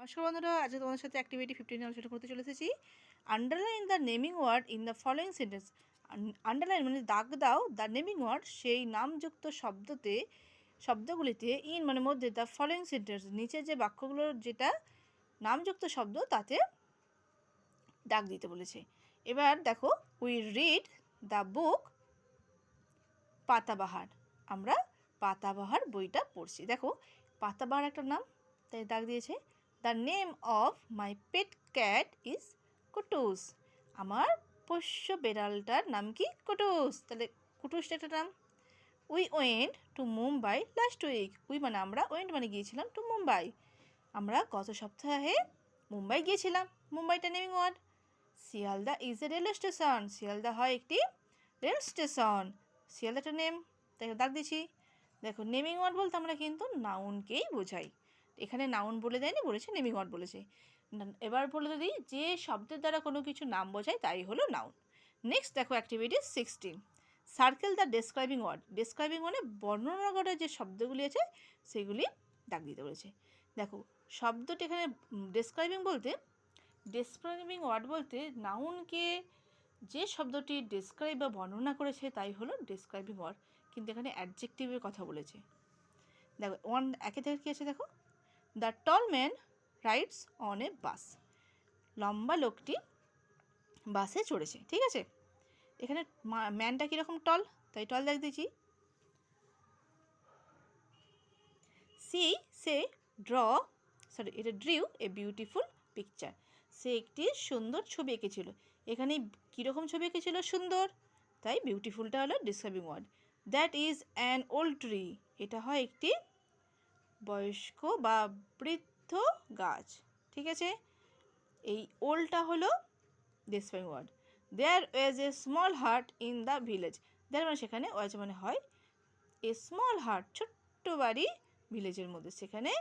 নমস্কার বন্ধুরা, আজকে তোমাদের সাথে অ্যাক্টিভিটি 15 আলোচনা করতে চলে এসেছি। Underline the naming word in the following sentence. Underline মানে দাগ দাও দ্য নেমিং ওয়ার্ড সেই নামযুক্ত শব্দগুলিতে ইন মানে মধ্যে দ্য ফলোয়িং সেন্টেন্স নিচে যে বাক্যগুলোর যেটা নামযুক্ত শব্দ তাতে দাগ দিতে বলেছে। এবার দেখো, উই রিড দ্য বুক পাতাবাহার। আমরা পাতাবাহার বইটা পড়ছি। দেখো, পাতাবাহার একটা নাম, তাই দাগ দিয়েছে। The name of my pet cat is Kutus. আমার পোষ্য বেড়ালটার নাম কি? কুটুস। তাহলে কুটুসটা একটা নাম। We went to Mumbai last week. We মানে আমরা, ওয়েন্ট মানে গিয়েছিলাম, টু মুম্বাই আমরা গত সপ্তাহে মুম্বাই গিয়েছিলাম। মুম্বাইটা naming word. Sealdah is a railway station. Sealdah হয় একটি রেল স্টেশন। শিয়ালদাটা নেম, তাই দাগ দিচ্ছি। দেখো, নেমিং ওয়ার্ড বলতে আমরা কিন্তু নাউনকেই বোঝাই। এখানে নাউন বলে দেয়নি, বলেছে নেমিং ওয়ার্ড বলেছে। এবার বলে দিই, যে শব্দের দ্বারা কোনো কিছু নাম বোঝায় তাই হলো নাউন। নেক্সট দেখো, activity 16, circle the describing word. Describing মানে বর্ণনা করা যে শব্দগুলি আছে সেগুলি দাগ দিতে বলেছে। দেখো, শব্দটি এখানে ডেসক্রাইবিং ওয়ার্ড বলতে নাউনকে যে শব্দটি ডেসক্রাইব বা বর্ণনা করেছে তাই হলো ডেসক্রাইবিং ওয়ার্ড, কিন্তু এখানে অ্যাডজেক্টিভের কথা বলেছে। দেখো, একে থেকে কী আছে দেখো, the tall man rides on a bus. লম্বা লোকটি বাসে চড়েছে, ঠিক আছে। এখানে ম্যানটা কীরকম? টল, তাই টল দেখ দিয়েছি। এটা ড্রিউ এ বিউটিফুল পিকচার। সে একটি সুন্দর ছবি এঁকেছিল। এখানে কীরকম ছবি এঁকেছিল? সুন্দর, তাই বিউটিফুলটা হলো describing word. That is an old tree. এটা হয় একটি বয়স্ক বা বৃদ্ধ গাছ, ঠিক আছে। এই ওল্ডটা হলো describing word. There was a small heart in the village. There মানে সেখানে, ওয়াজ মানে হয়, এ স্মল হার্ট ছোট্ট বাড়ি ভিলেজের মধ্যে, সেখানে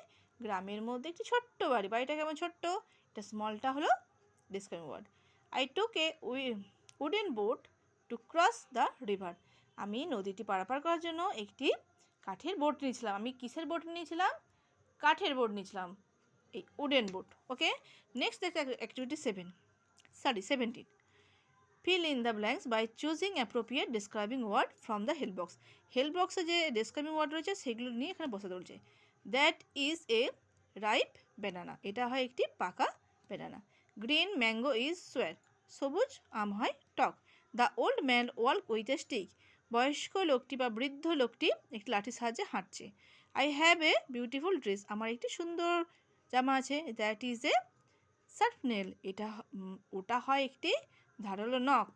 গ্রামের মধ্যে একটি ছোট্ট বাড়ি। বাড়িটা কেমন? ছোট্ট। এটা স্মলটা হলো describing word. I took a wooden boat to cross the river. আমি নদীটি পারাপার করার জন্য একটি কাঠের বোট নিয়েছিলাম। আমি কিসের বোট নিয়েছিলাম? কাঠের বোট নিয়েছিলাম, এই উডেন বোট। ওকে, নেক্সট দেখো activity 17, fill in the blanks by choosing appropriate describing word from the help box. Help বক্সে যে ডেসক্রাইবিং ওয়ার্ড রয়েছে সেগুলো নিয়ে এখানে বসাতে বলছে। That is A ripe banana. এটা হয় একটি পাকা ব্যানানা। গ্রিন ম্যাঙ্গো ইজ সোয়ার। সবুজ আম হয় টক। The old man walk with a stick. বয়স্ক লোকটি বা বৃদ্ধ লোকটি একটি লাঠির সাহায্যে হাঁটছে। I have a beautiful dress. আমার একটি সুন্দর জামা আছে। That is a sharpener. ওটা হয় একটি ধারালো নখ।